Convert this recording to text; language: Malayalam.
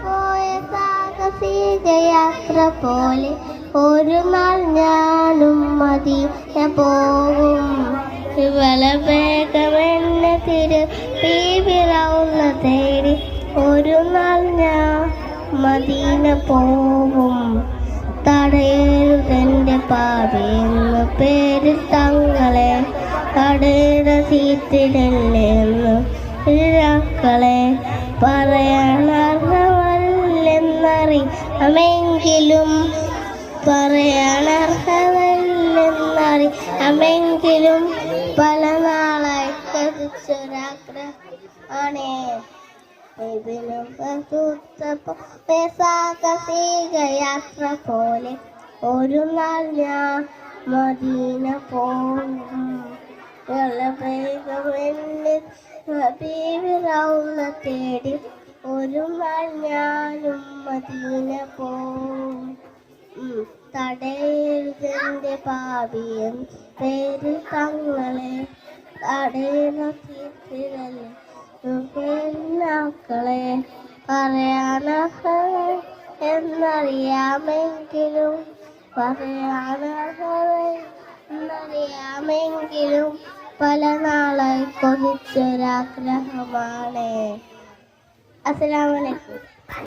പോയ സാഹസിക യാത്ര പോലെ ഒരു നാൾ ഞാനും മദീന പോകും. വേഗമെന്നെ തിരുപ്പിറവുന്ന തേടി ഒരു നാൾ ഞാൻ മദീന പോകും. തടയരുതെന്റെ പാപിയെന്ന് പേര് തങ്ങളെ, തടയിട തീർത്തിടല്ലെന്ന് ഇഴക്കളെ. പറയാനർഹമല്ലെന്നറിയാമെങ്കിലും പല നാളായി കൊതിച്ചൊരാഗ്രഹമാണേ. സാഹസിക യാത്ര പോലെ ഒരു നാൾ ഞാൻ മദീന പോകും. ഹബീബിറൗള തേടി ഒരു നാൾ ഞാനും മദീന പോകും. തടയരുതെന്റെ പാപിയൻ പേര് തങ്ങളെ, തടയണ തീർത്തിടല്ലേ പെണ്ണാക്കളെ. പറയാനറിയാമെങ്കിലും പല നാളായി കൊതിച്ചൊരാഗ്രഹമാണ്. അസ്സലാമു അലൈക്കും.